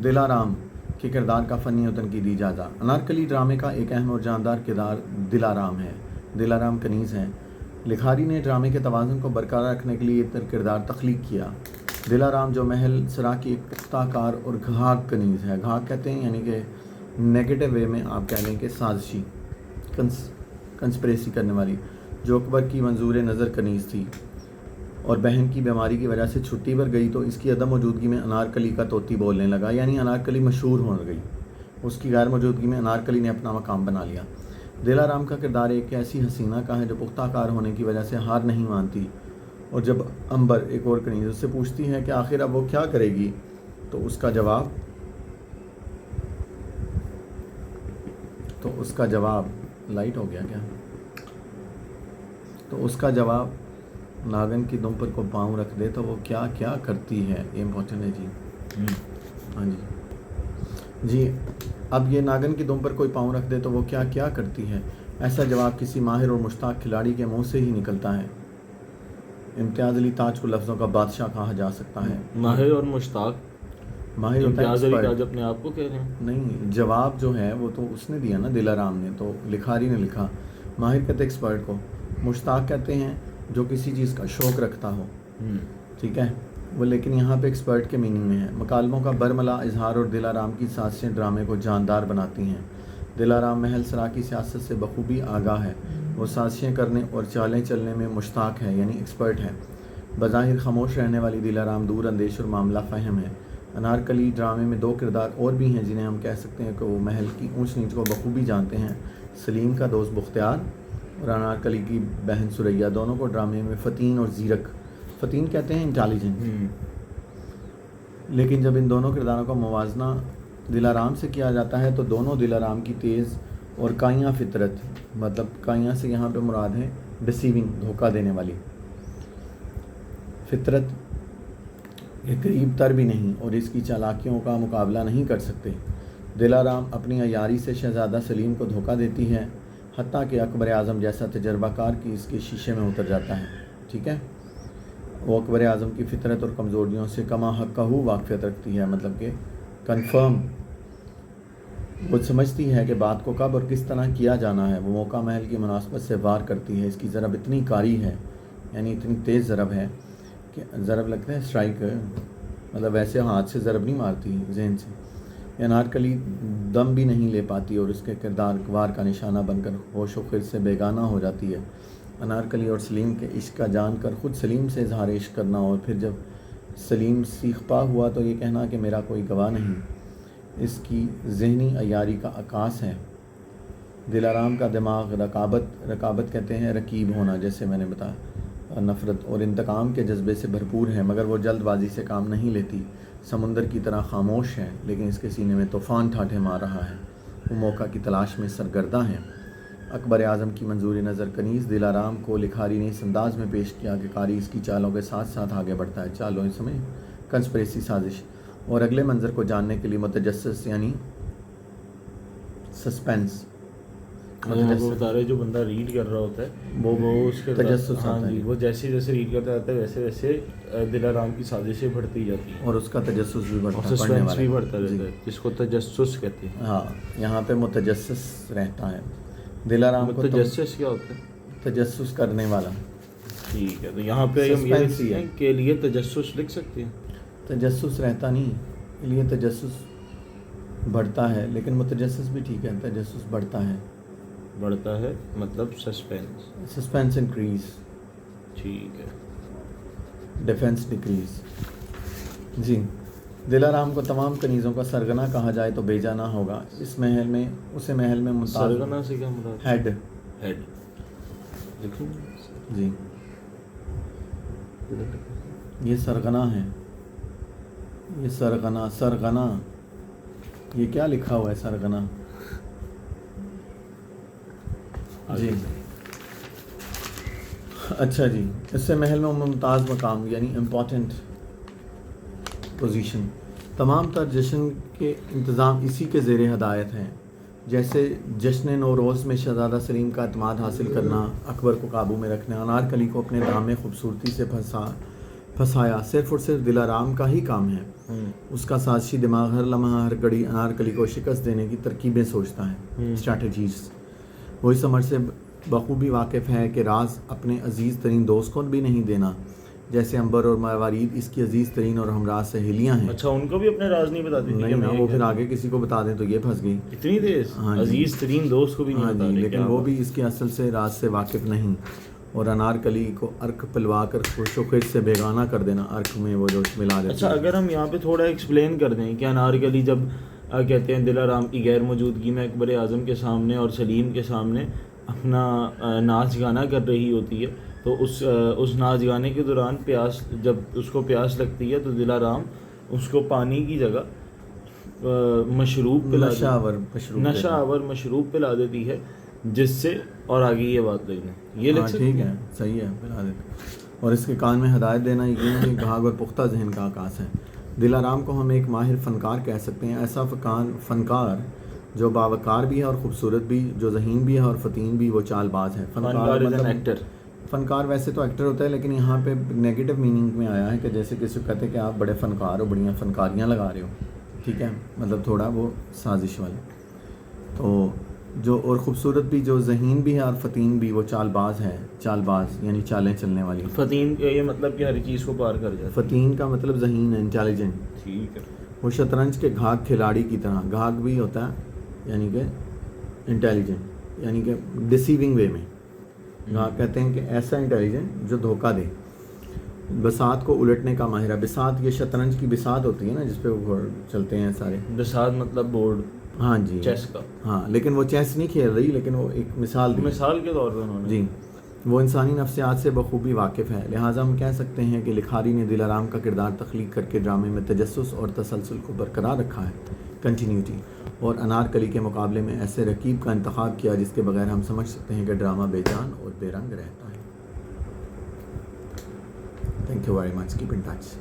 دلارام کے کردار کا فنی و تنقیدی جائزہ۔ انارکلی ڈرامے کا ایک اہم اور جاندار کردار دلارام ہے۔ دلارام کنیز ہے۔ لکھاری نے ڈرامے کے توازن کو برقرار رکھنے کے لیے یہ کردار تخلیق کیا۔ دلارام جو محل سرا کی ایک پختہ کار اور گھاگ کنیز ہے۔ گھاگ کہتے ہیں یعنی کہ نیگیٹو وے میں آپ کہہ لیں کہ سازشی، کنسپریسی کرنے والی، جو اکبر کی منظور نظر کنیز تھی اور بہن کی بیماری کی وجہ سے چھٹی پر گئی تو اس کی عدم موجودگی میں انارکلی کا طوطی بولنے لگا، یعنی انارکلی مشہور ہونے لگی۔ اس کی غیر موجودگی میں انارکلی نے اپنا مقام بنا لیا۔ دلارام کا کردار ایک ایسی حسینہ کا ہے جو پختہ کار ہونے کی وجہ سے ہار نہیں مانتی، اور جب امبر ایک اور کنیز اس سے پوچھتی ہے کہ آخر اب وہ کیا کرے گی تو اس کا جواب لائٹ ہو گیا کیا؟ تو اس کا جواب ناگن کی دم پر کو پاؤں رکھ دے تو وہ کیا کیا کرتی ہے۔ یہ امپورٹنٹ ہے جی۔ ہاں جی، اب یہ ناگن کی دم پر کوئی پاؤں رکھ دے تو وہ کیا کیا کرتی ہے، ایسا جواب کسی ماہر اور مشتاق کھلاڑی کے منہ سے ہی نکلتا ہے۔ امتیاز علی تاج کو لفظوں کا بادشاہ کہا جا سکتا ہے۔ ماہر اور مشتاق، ماہر امتیاز علی تاج اپنے آپ کو کہہ رہے ہیں؟ نہیں، جواب جو ہے وہ تو اس نے دیا نا، دلارام نے، تو لکھاری نے لکھا۔ ماہر کہتے ہیں ایکسپرٹ کو، مشتاق کہتے ہیں جو کسی چیز کا شوق رکھتا ہو، ٹھیک ہے وہ، لیکن یہاں پہ ایکسپرٹ کے میننگ میں ہے۔ مکالموں کا برملا اظہار اور دلارام کی سازشیں ڈرامے کو جاندار بناتی ہیں۔ دلارام محل سرا کی سیاست سے بخوبی آگاہ ہے، وہ سازشیں کرنے اور چالیں چلنے میں مشتاق ہے، یعنی ایکسپرٹ ہے۔ بظاہر خاموش رہنے والی دلارام دور اندیش اور معاملہ فہم ہے۔ انارکلی ڈرامے میں دو کردار اور بھی ہیں جنہیں ہم کہہ سکتے ہیں کہ وہ محل کی اونچ نیچ کو بخوبی جانتے ہیں۔ سلیم کا دوست بختیار اور انارکلی کی بہن سریا، دونوں کو ڈرامے میں فتین اور زیرک، فتین کہتے ہیں انٹیلیجنٹ، لیکن جب ان دونوں کرداروں کا موازنہ دلارام سے کیا جاتا ہے تو دونوں دلارام کی تیز اور کائیاں فطرت، مطلب کائیاں سے یہاں پہ مراد ہے ڈسیونگ، دھوکہ دینے والی فطرت، یہ قریب تر بھی نہیں اور اس کی چالاکیوں کا مقابلہ نہیں کر سکتے۔ دلارام اپنی عیاری سے شہزادہ سلیم کو دھوکہ دیتی ہے، حتیٰ کہ اکبر اعظم جیسا تجربہ کار کی اس کے شیشے میں اتر جاتا ہے، ٹھیک ہے۔ وہ اکبر اعظم کی فطرت اور کمزوریوں سے کما حق واقفیت رکھتی ہے، مطلب کہ کنفرم، وہ سمجھتی ہے کہ بات کو کب اور کس طرح کیا جانا ہے۔ وہ موقع محل کی مناسبت سے وار کرتی ہے۔ اس کی ضرب اتنی کاری ہے، یعنی اتنی تیز ضرب ہے کہ ضرب لگتا ہے اسٹرائک، مطلب ویسے ہاتھ سے ضرب نہیں مارتی، ذہن سے۔ انارکلی دم بھی نہیں لے پاتی اور اس کے کردار وار کا نشانہ بن کر ہوش و خرد سے بیگانہ ہو جاتی ہے۔ انارکلی اور سلیم کے عشق کا جان کر خود سلیم سے اظہار عشق کرنا اور پھر جب سلیم سیخ پا ہوا تو یہ کہنا کہ میرا کوئی گواہ نہیں، اس کی ذہنی عیاری کا عکاس ہے۔ دلارام کا دماغ رقابت کہتے ہیں رقیب ہونا، جیسے میں نے بتایا، نفرت اور انتقام کے جذبے سے بھرپور ہے، مگر وہ جلد بازی سے کام نہیں لیتی۔ سمندر کی طرح خاموش ہے لیکن اس کے سینے میں طوفان ٹھاٹھے مار رہا ہے، وہ موقع کی تلاش میں سرگرداں ہے۔ اکبر اعظم کی منظور نظر کنیز دلارام کو لکھاری نے اس انداز میں پیش کیا کہ قاری اس کی چالوں کے ساتھ ساتھ آگے بڑھتا ہے، چالوں اس میں کنسپریسی، سازش، اور اگلے منظر کو جاننے کے لیے متجسس یعنی سسپینس، وہ بتا رہے جو بندہ ریڈ کر رہا ہوتا ہے وہ اس کے تجسس، ہاں جی، وہ جیسے جیسے ریڈ کرتا جاتا ہے ویسے ویسے دلارام کی سازشیں بڑھتی جاتی ہیں اور اس کا تجسس بھی بڑھتا ہے، سسپینس بھی بڑھتا رہتا ہے، جس کو تجسس کہتے ہیں۔ ہاں، یہاں پہ متجسس رہتا ہے دلارام کو۔ تجسس کیا ہوتا ہے؟ تجسس کرنے والا، ٹھیک ہے، تو یہاں پہ ہم یہ کے لیے تجسس لکھ سکتے ہیں۔ تجسس رہتا نہیں، اس لیے تجسس بڑھتا ہے، لیکن متجسس بھی ٹھیک ہے، تجسس بڑھتا ہے مطلب سسپینس انکریز، ٹھیک ہے، ڈیفینس ڈیکریز۔ جی، دلارام کو تمام کنیزوں کا سرغنہ کہا جائے تو بیجا نہ ہوگا۔ اسے محل میں سرغنہ سے کیا مراد؟ ہیڈ دیکھیں جی، یہ سرغنہ ہے، یہ سرغنہ، یہ کیا لکھا ہوا ہے سرغنہ؟ جی اچھا جی، اس سے محل میں ممتاز مقام یعنی امپورٹنٹ پوزیشن۔ تمام تر جشن کے انتظام اسی کے زیر ہدایت ہیں، جیسے جشن نوروز میں شہزادہ سلیم کا اعتماد حاصل کرنا، اکبر کو قابو میں رکھنا، انارکلی کو اپنے دام میں خوبصورتی سے پھنسایا صرف اور صرف دلارام کا ہی کام ہے۔ اس کا سازشی دماغ ہر لمحہ ہر گھڑی انارکلی کو شکست دینے کی ترکیبیں سوچتا ہے، اسٹریٹجیز. وہ اس عمر سے بخوبی واقف ہے کہ راز اپنے عزیز ترین دوست کو بھی نہیں دینا، جیسے امبر اور موارید اس کی عزیز ترین اور ہمراز سہیلیاں ہیں. اچھا، ان کو بھی اپنے راز نہیں بتاتی تھی؟ نہیں نا، وہ پھر آگے کسی کو بتا دیں تو یہ پھنس گئی. اتنی تیز؟ عزیز ترین دوست کو بھی نہیں بتا رہی. لیکن وہ بھی اس کے اصل سے راز سے واقف نہیں، اور انارکلی کو ارک پلوا کر خوش و خش سے بیگانہ کر دینا، ارک میں وہ جو ملا دیتا. اچھا، اگر ہم یہاں پہ تھوڑا ایکسپلین کر دیں کہ انارکلی جب کہتے ہیں دلارام کی غیر موجودگی میں اکبر اعظم کے سامنے اور سلیم کے سامنے اپنا ناچ گانا کر رہی ہوتی ہے، تو اس ناچ گانے کے دوران پیاس، جب اس کو پیاس لگتی ہے تو دلارام اس کو پانی کی جگہ مشروب پلا نشہ آور مشروب پلا دیتی ہے، جس سے، اور آگے یہ بات لکھ دیں، یہ لکھ سکتے ہیں؟ ٹھیک ہے، صحیح ہے، پلا دیتے. اور اس کے کان میں ہدایت دینا یقیناً گھاگ اور پختہ ذہن کا عکاس ہے. دلارام کو ہم ایک ماہر فنکار کہہ سکتے ہیں، ایسا فنکار جو باوقار بھی ہے اور خوبصورت بھی، جو ذہین بھی ہے اور فتین بھی، وہ چال باز ہے. فنکار مطلب ایکٹر. فنکار ویسے تو ایکٹر ہوتا ہے، لیکن یہاں پہ نیگیٹو میننگ میں آیا ہے کہ جیسے کسی کو کہتے ہیں کہ آپ بڑے فنکار ہو، بڑیاں فنکاریاں لگا رہے ہو. ٹھیک ہے، مطلب تھوڑا وہ سازش والا. تو جو اور خوبصورت بھی، جو ذہین بھی ہے اور فتین بھی، وہ چال باز ہے. چال باز یعنی چالیں چلنے والی. فتین کا یہ مطلب کہ ہر چیز کو پار کر جاتا. فتین کا مطلب ذہین ہے، انٹیلیجنٹ. ٹھیک ہے. وہ شطرنج کے گھاگ کھلاڑی کی طرح، گھاگ بھی ہوتا ہے یعنی کہ انٹیلیجنٹ، یعنی کہ ڈسیونگ وے میں. گھاگ کہتے ہیں کہ ایسا انٹیلیجنٹ جو دھوکہ دے. بساط کو الٹنے کا ماہر ہے. بساط یہ شطرنج کی بساط ہوتی ہے نا، جس پہ وہ چلتے ہیں سارے. بساط مطلب بورڈ. ہاں جی، چیس کا. ہاں، لیکن وہ چیس نہیں کھیل رہی، لیکن وہ ایک مثال کے طور پہ انہوں نے. جی، وہ انسانی نفسیات سے بخوبی واقف ہے. لہٰذا ہم کہہ سکتے ہیں کہ لکھاری نے دلارام کا کردار تخلیق کر کے ڈرامے میں تجسس اور تسلسل کو برقرار رکھا ہے، کنٹینیوٹی، اور انارکلی کے مقابلے میں ایسے رکیب کا انتخاب کیا جس کے بغیر ہم سمجھ سکتے ہیں کہ ڈرامہ بے جان اور بے رنگ رہتا ہے. Thank you very much. Keep in touch.